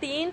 3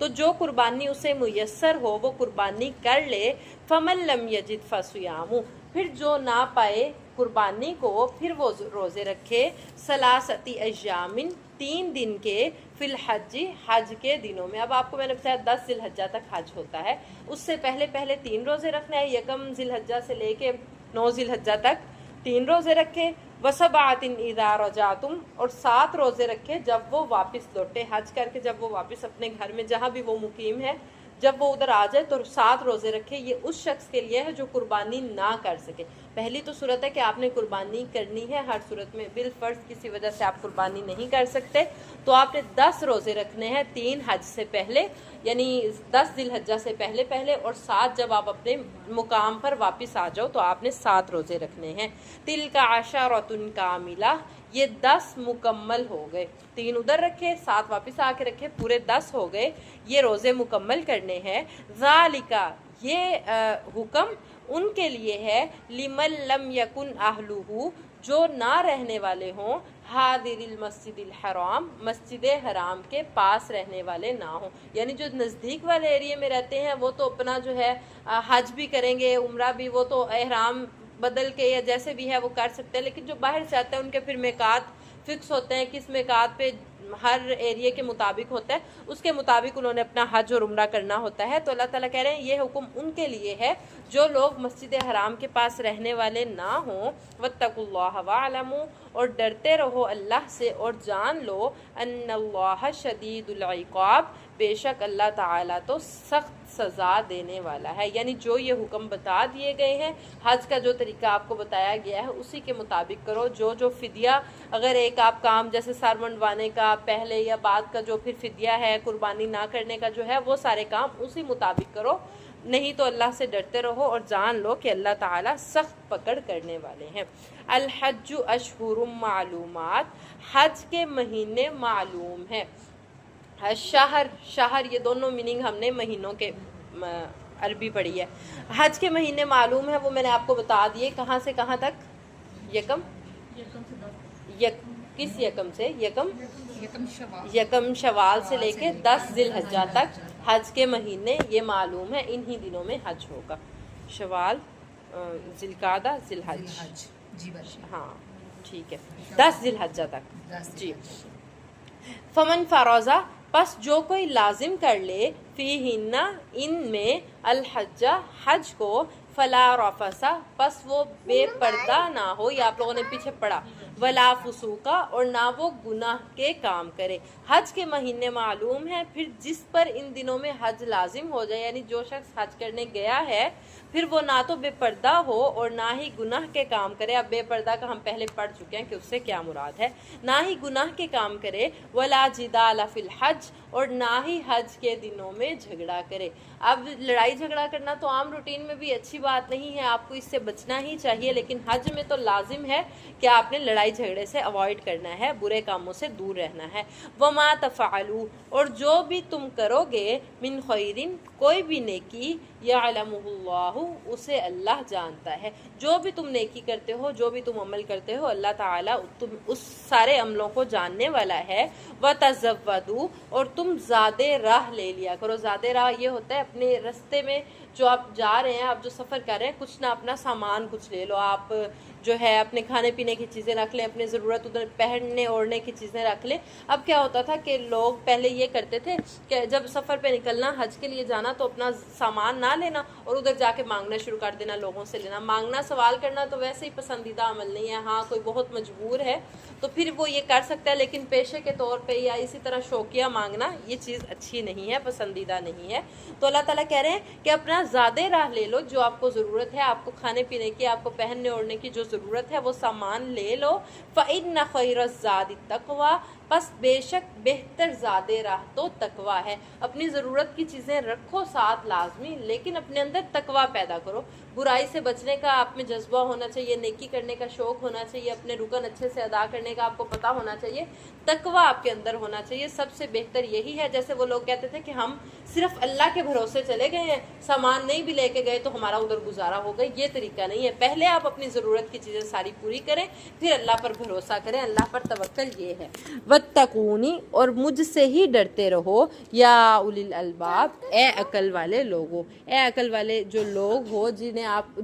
تو جو قربانی اسے میسر ہو وہ قربانی کر لے. فمن لم یجد فصیام، پھر جو نہ پائے قربانی کو پھر وہ روزے رکھے. ثلاثتی ایام، 3 دن کے. فی الحج، حج کے دنوں میں. اب آپ کو میں نے بتایا 10 ذی الحجہ تک حج ہوتا ہے، اس سے پہلے 3 روزے رکھنا ہے. 1 ذی الحجہ سے لے کے 9 ذی الحجہ تک 3 روزے رکھے. وسبعۃ اذا رجعتم، اور 7 روزے رکھے جب وہ واپس لوٹے. حج کر کے جب وہ واپس اپنے گھر میں جہاں بھی وہ مقیم ہے جب وہ ادھر آ جائے تو 7 روزے رکھے. یہ اس شخص کے لیے ہے جو قربانی نہ کر سکے. پہلی تو صورت ہے کہ آپ نے قربانی کرنی ہے، ہر صورت میں بالفرض کسی وجہ سے آپ قربانی نہیں کر سکتے تو آپ نے 10 روزے رکھنے ہیں، 3 حج سے پہلے یعنی 10 ذی الحجہ سے پہلے اور 7 جب آپ اپنے مقام پر واپس آ جاؤ تو آپ نے 7 روزے رکھنے ہیں. تلک عشرۃ کاملہ، یہ 10 مکمل ہو گئے. 3 ادھر رکھے، 7 واپس آ کے رکھے، پورے 10 ہو گئے. یہ روزے مکمل کرنے ہیں. ذالک، یہ حکم ان کے لیے ہے لمن لم یکن اہلہ، جو نہ رہنے والے ہوں حاضر المسجد الحرام، مسجد حرام کے پاس رہنے والے نہ ہوں. یعنی جو نزدیک والے ایریے میں رہتے ہیں وہ تو اپنا جو ہے حج بھی کریں گے، عمرہ بھی، وہ تو احرام بدل کے یا جیسے بھی ہے وہ کر سکتے ہیں. لیکن جو باہر سے آتے ہیں ان کے پھر میقات فکس ہوتے ہیں، کس میقات پہ ہر ایریے کے مطابق ہوتا ہے، اس کے مطابق انہوں نے اپنا حج اور عمرہ کرنا ہوتا ہے. تو اللہ تعالیٰ کہہ رہے ہیں یہ حکم ان کے لیے ہے جو لوگ مسجد حرام کے پاس رہنے والے نہ ہوں. واتقوا اللہ واعلموا، اور ڈرتے رہو اللہ سے اور جان لو ان اللہ شدید العقاب، بے شک اللہ تعالیٰ تو سخت سزا دینے والا ہے. یعنی جو یہ حکم بتا دیے گئے ہیں، حج کا جو طریقہ آپ کو بتایا گیا ہے اسی کے مطابق کرو. جو فدیہ، اگر ایک آپ کام جیسے سر منڈوانے کا پہلے یا بعد کا جو پھر فدیہ ہے، قربانی نہ کرنے کا جو ہے، وہ سارے کام اسی مطابق کرو. نہیں تو اللہ سے ڈرتے رہو اور جان لو کہ اللہ تعالیٰ سخت پکڑ کرنے والے ہیں. الحج اشہر معلومات، حج کے مہینے معلوم ہیں. شہر یہ دونوں میننگ ہم نے مہینوں کے عربی پڑھی ہے. حج کے مہینے معلوم ہے، وہ میں نے آپ کو بتا دیے. کہاں سے کہاں تک؟ کس یکم سے؟ یکم شوال سے لے کے 10 ذی الحجہ تک حج کے مہینے یہ معلوم ہے. انہی دنوں میں حج ہوگا، شوال، ذی القعدہ، ذی الحج. ہاں ٹھیک ہے، 10 ذی الحجہ تک. جی. فمن فرضہ، پس جو کوئی لازم کر لے، فیہن، ان میں، الحجہ، حج کو، فلا رفث، پس وہ بے پردہ نہ ہو، یا آپ لوگوں نے پیچھے پڑھا، ولا فسوق، اور نہ وہ گناہ کے کام کرے. حج کے مہینے معلوم ہیں، پھر جس پر ان دنوں میں حج لازم ہو جائے، یعنی جو شخص حج کرنے گیا ہے پھر وہ نہ تو بے پردہ ہو اور نہ ہی گناہ کے کام کرے. اب بے پردہ کا ہم پہلے پڑھ چکے ہیں کہ اس سے کیا مراد ہے. نہ ہی گناہ کے کام کرے. ولا جدال فی الحج، اور نہ ہی حج کے دنوں میں جھگڑا کرے. اب لڑائی جھگڑا کرنا تو عام روٹین میں بھی اچھی بات نہیں ہے، آپ کو اس سے بچنا ہی چاہیے، لیکن حج میں تو لازم ہے کہ آپ نے لڑائی جھگڑے سے اوائڈ کرنا ہے، برے کاموں سے دور رہنا ہے. وما تفعلوا، اور جو بھی تم کرو گے، من خیرن، کوئی بھی نیکی، یعلمہ اللہ، اسے اللہ جانتا ہے. جو بھی تم نیکی کرتے ہو، جو بھی تم عمل کرتے ہو، اللہ تعالیٰ تم اس سارے عملوں کو جاننے والا ہے. وتزودوا، اور تم زیادہ راہ لے لیا کرو. زیادہ راہ یہ ہوتا ہے اپنے رستے میں جو آپ جا رہے ہیں، آپ جو سفر کر رہے ہیں، کچھ نہ اپنا سامان کچھ لے لو. آپ جو ہے اپنے کھانے پینے کی چیزیں رکھ لیں، اپنے ضرورت ادھر پہننے اوڑھنے کی چیزیں رکھ لیں. اب کیا ہوتا تھا کہ لوگ پہلے یہ کرتے تھے کہ جب سفر پہ نکلنا، حج کے لیے جانا، تو اپنا سامان نہ لینا اور ادھر جا کے مانگنا شروع کر دینا، لوگوں سے لینا. مانگنا، سوال کرنا تو ویسے ہی پسندیدہ عمل نہیں ہے. ہاں کوئی بہت مجبور ہے تو پھر وہ یہ کر سکتا ہے، لیکن پیشے کے طور پہ یا اسی طرح شوقیہ مانگنا یہ چیز اچھی نہیں ہے، پسندیدہ نہیں ہے. تو اللہ تعالیٰ کہہ رہے ہیں کہ اپنا زیادہ راہ لے لو. جو آپ کو ضرورت ہے، آپ کو کھانے پینے کی، آپ کو پہننے اوڑھنے کی جو ضرورت ہے، وہ سامان لے لو. فَإِنَّ خَيْرَ الزَّادِ التَّقْوَىٰ، پس بے شک بہتر زیادہ راہ تو تقوی ہے. اپنی ضرورت کی چیزیں رکھو ساتھ لازمی، لیکن اپنے اندر تقوی پیدا کرو. برائی سے بچنے کا آپ میں جذبہ ہونا چاہیے، نیکی کرنے کا شوق ہونا چاہیے، اپنے رکن اچھے سے ادا کرنے کا آپ کو پتہ ہونا چاہیے، تقوی آپ کے اندر ہونا چاہیے. سب سے بہتر یہی ہے. جیسے وہ لوگ کہتے تھے کہ ہم صرف اللہ کے بھروسے چلے گئے ہیں، سامان نہیں بھی لے کے گئے تو ہمارا ادھر گزارا ہو گیا. یہ طریقہ نہیں ہے. پہلے آپ اپنی ضرورت کی چیزیں ساری پوری کریں، پھر اللہ پر بھروسہ کریں، اللہ پر توکل. یہ ہے. وَاتَّقُونِ اور مجھ سے ہی ڈرتے رہو یا اولی الالباب اے عقل والے لوگوں، اے عقل والے جو لوگ ہو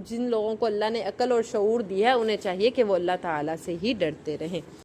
جن لوگوں کو اللہ نے عقل اور شعور دی ہے، انہیں چاہیے کہ وہ اللہ تعالیٰ سے ہی ڈرتے رہیں۔